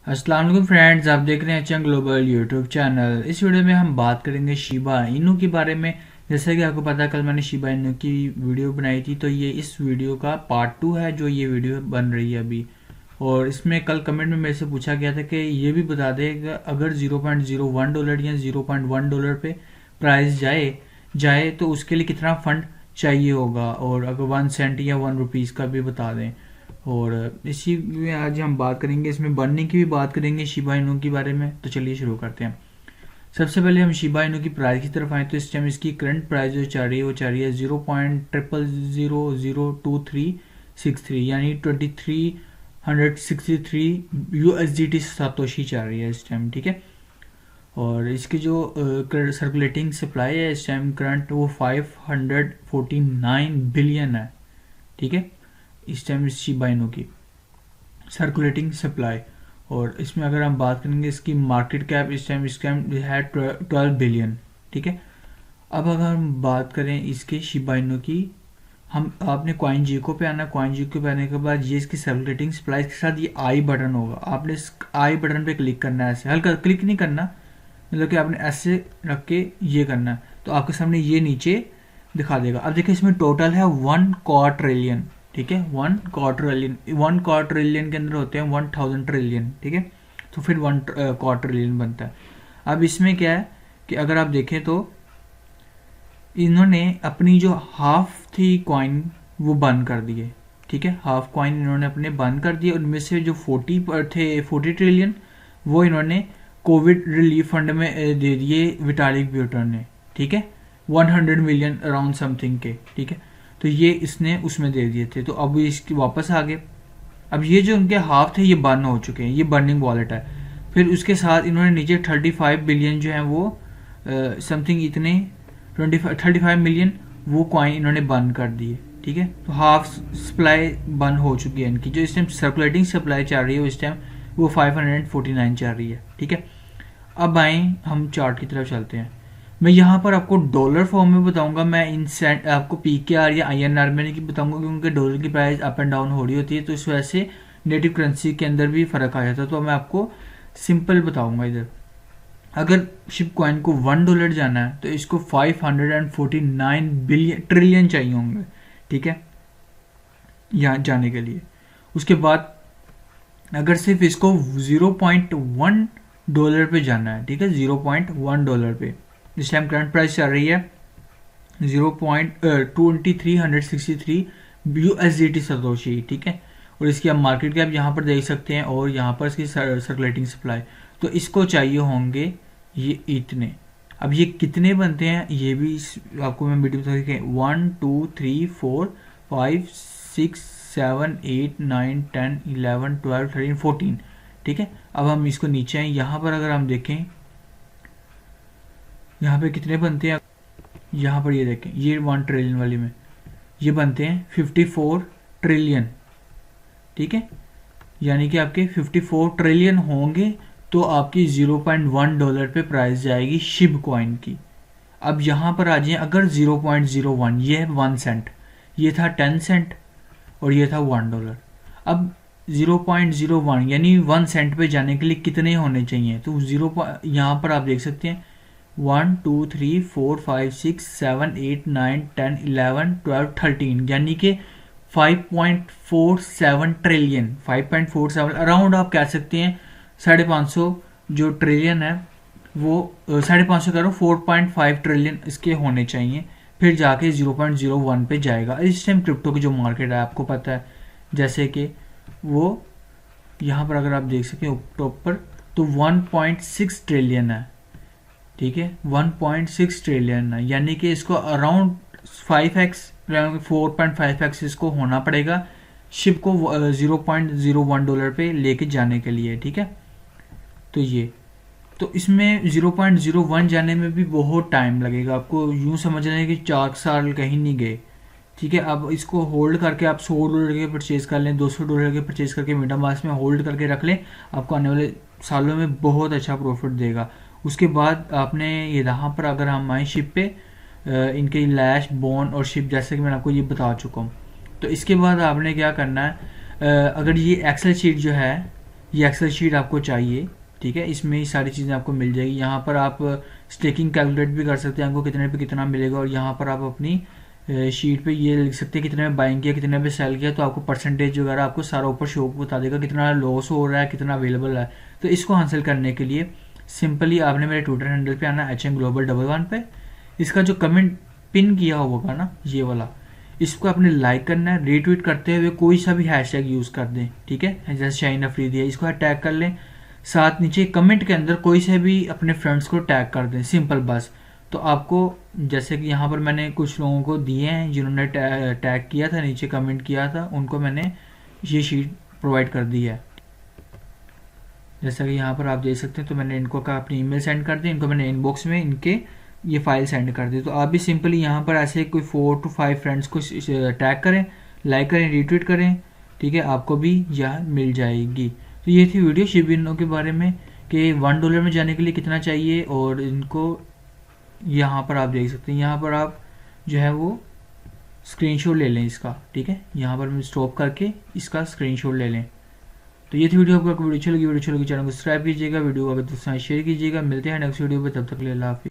अस्सलाम वालेकुम फ्रेंड्स, आप देख रहे हैं चंग ग्लोबल यूट्यूब चैनल। इस वीडियो में हम बात करेंगे शिबा इनू के बारे में। जैसा कि आपको पता है, कल मैंने शिबा इनू की वीडियो बनाई थी, तो ये इस वीडियो का पार्ट 2 है जो ये वीडियो बन रही है अभी। और इसमें कल कमेंट में मेरे से पूछा गया था कि ये भी बता दे कि अगर $0.01 या $0.1 पे प्राइस जाए तो उसके लिए कितना फंड चाहिए होगा, और अगर 1 सेंट या 1 रुपीज़ का भी बता दें। और इसी में आज हम बात करेंगे, इसमें बनने की भी बात करेंगे शिबा इनू के बारे में। तो चलिए शुरू करते हैं। सबसे पहले हम शिबा इनू की प्राइस की तरफ आए तो इस टाइम इसकी करंट प्राइस जो चल रही है वो चल रही है 0.000363, यानी 2363 USDT सातोशी चल रही है इस टाइम। ठीक है। और इसकी जो सर्कुलेटिंग सप्लाई है इस टाइम करंट वो 549 बिलियन है। ठीक है, इस टाइम इस शिबा इनू की सर्कुलेटिंग सप्लाई। और इसमें अगर हम बात करेंगे इसकी मार्केट कैप इस टाइम है 12 बिलियन। ठीक है। अब अगर हम बात करें इसके शिबा इनू की, हम आपने कॉइन जीको पे आना। कॉइन जीको पे आने के बाद ये इसकी सर्कुलेटिंग सप्लाई के साथ ये आई बटन होगा। आपने इस आई बटन पे क्लिक करना है, ऐसे हल्का क्लिक नहीं करना, मतलब कि आपने ऐसे रख के ये करना है तो आपके सामने ये नीचे दिखा देगा। अब देखिए इसमें टोटल है 1 क्वार्टर ट्रिलियन। ठीक है, 1 क्वार्टर ट्रिलियन के अंदर होते हैं 1000 ट्रिलियन। ठीक है, तो फिर 1 क्वार्टर ट्रिलियन बनता है। अब इसमें क्या है कि अगर आप देखें तो इन्होंने अपनी जो हाफ थी कॉइन वो बंद कर दिए। ठीक है, हाफ कॉइन इन्होंने अपने बंद कर दिए। उनमें से जो 40 ट्रिलियन वो इन्होंने कोविड रिलीफ फंड में दे दिए विटालिक ब्यूटन ने। ठीक है, 100 मिलियन अराउंड समथिंग के। ठीक है, तो ये इसने उसमें दे दिए थे, तो अब इसकी वापस आ गए। अब ये जो उनके हाफ थे ये बर्न हो चुके हैं, ये बर्निंग वॉलेट है। फिर उसके साथ इन्होंने नीचे 35 बिलियन जो है वो समथिंग इतने 35 मिलियन वो कॉइन इन्होंने बंद कर दिए। ठीक है, तो हाफ सप्लाई बंद हो चुकी है इनकी। जो इस टाइम सर्कुलेटिंग सप्लाई चल रही है इस टाइम वो 549 चल रही है। ठीक है, अब आए हम चार्ट की तरफ चलते हैं। मैं यहाँ पर आपको डॉलर फॉर्म में बताऊंगा, मैं इन सेंट आपको PKR या INR में नहीं बताऊंगा, क्योंकि डॉलर की प्राइस अप एंड डाउन हो रही होती है, तो इस वजह से नेटिव करेंसी के अंदर भी फर्क आ जाता है। तो मैं आपको सिंपल बताऊंगा। इधर अगर शिप कॉइन को $1 जाना है तो इसको 549 बिलियन ट्रिलियन चाहिए होंगे। ठीक है, यहाँ जाने के लिए। उसके बाद अगर सिर्फ इसको $0.1 पे जाना है, ठीक है, $0.1 पे इस टाइम करंट प्राइस चल रही है 0.2363 USDT सतोशी। ठीक है, और इसकी आप मार्केट कैप यहाँ पर देख सकते हैं, और यहाँ पर इसकी सर्कुलेटिंग सप्लाई। तो इसको चाहिए होंगे ये इतने। अब ये कितने बनते हैं ये भी आपको मैं वीडियो बता दें। 1 2 3 4 5 6 7 8 9 10 11 12 13 14। ठीक है, अब हम इसको नीचे आए, यहाँ पर अगर हम देखें यहाँ पे कितने बनते हैं, यहाँ पर ये देखें, ये 1 ट्रिलियन वाली में ये बनते हैं 54 ट्रिलियन। ठीक है, यानी कि आपके 54 ट्रिलियन होंगे तो आपकी $0.1 पे प्राइस जाएगी शिब कॉइन की। अब यहाँ पर आ जाए, अगर 0.01 ये है 1 सेंट, ये था 10 सेंट और ये था $1। अब 0.01 यानी 1 सेंट पे जाने के लिए कितने होने चाहिए, तो यहाँ पर आप देख सकते हैं 1 2 3 4 5 6 7 8 9 10 11 12 13, यानी कि 5.47 ट्रिलियन 5.47 अराउंड आप कह सकते हैं। 550 जो ट्रिलियन है वो 550 करो 4.5 ट्रिलियन इसके होने चाहिए, फिर जाके 0.01 पे जाएगा। इस टाइम क्रिप्टो की जो मार्केट है आपको पता है, जैसे कि वो यहाँ पर अगर आप देख सकें टॉप पर तो 1.6 ट्रिलियन है। ठीक है, 1.6 ट्रिलियन है, यानी कि इसको अराउंड 5x 4.5x इसको होना पड़ेगा शिप को $0.01 पे लेके जाने के लिए। ठीक है, तो ये तो इसमें 0.01 जाने में भी बहुत टाइम लगेगा। आपको यूं समझना है कि 4 साल कहीं नहीं गए। ठीक है, अब इसको होल्ड करके आप $100 के परचेज कर लें, $200 के परचेज करके मेटामास्क में होल्ड करके रख लें, आपको आने वाले सालों में बहुत अच्छा प्रॉफिट देगा। उसके बाद आपने ये यहाँ पर अगर हम आए शिप पे, इनके लैश बॉन्ड और शिप जैसे कि मैंने आपको ये बता चुका हूँ। तो इसके बाद आपने क्या करना है, अगर ये एक्सेल शीट जो है ये एक्सेल शीट आपको चाहिए, ठीक है। इसमें सारी चीज़ें आपको मिल जाएगी। यहाँ पर आप स्टेकिंग कैलकुलेट भी कर सकते हैं, आपको कितने पे कितना मिलेगा, और यहाँ पर आप अपनी शीट पे ये लिख सकते हैं कितने में बाइंग किया, कितने पे सेल किया, तो आपको परसेंटेज वगैरह आपको सारा ऊपर शो बता देगा, कितना लॉस हो रहा है, कितना अवेलेबल है। तो इसको हासिल करने के लिए सिंपली आपने मेरे ट्विटर हैंडल पे आना, HM Global 11 पे। इसका जो कमेंट पिन किया होगा ना, ये वाला, इसको आपने लाइक करना है। रीट्वीट करते हुए कोई सा भी हैशटैग यूज़ कर दें, ठीक है, जैसे शाइन अफरीदी है, इसको टैग कर लें। साथ नीचे कमेंट के अंदर कोई से भी अपने फ्रेंड्स को टैग कर दें, सिंपल बस। तो आपको, जैसे कि यहाँ पर मैंने कुछ लोगों को दिए हैं जिन्होंने टैग किया था, नीचे कमेंट किया था, उनको मैंने ये शीट प्रोवाइड कर दी है। जैसा कि यहाँ पर आप देख सकते हैं, तो मैंने इनको का अपनी ईमेल सेंड कर दी, इनको मैंने इनबॉक्स में इनके ये फाइल सेंड कर दी। तो आप भी सिंपली यहाँ पर ऐसे कोई 4 to 5 फ्रेंड्स को टैग करें, लाइक करें, रीट्वीट करें, ठीक है, आपको भी यह मिल जाएगी। तो ये थी वीडियो शिबिनों के बारे में कि $1 में जाने के लिए कितना चाहिए, और इनको यहाँ पर आप देख सकते हैं, यहाँ पर आप जो है वो स्क्रीनशॉट ले लें इसका, ठीक है, यहाँ पर स्टॉप करके इसका स्क्रीनशॉट ले लें। तो ये थी वीडियो। आपको वीडियो अच्छी लगी चैनल को सब्सक्राइब कीजिएगा, वीडियो को अगर दोस्तों शेयर कीजिएगा। मिलते हैं नेक्स्ट वीडियो पे, तब तक के लिए अल्लाह हाफिज़।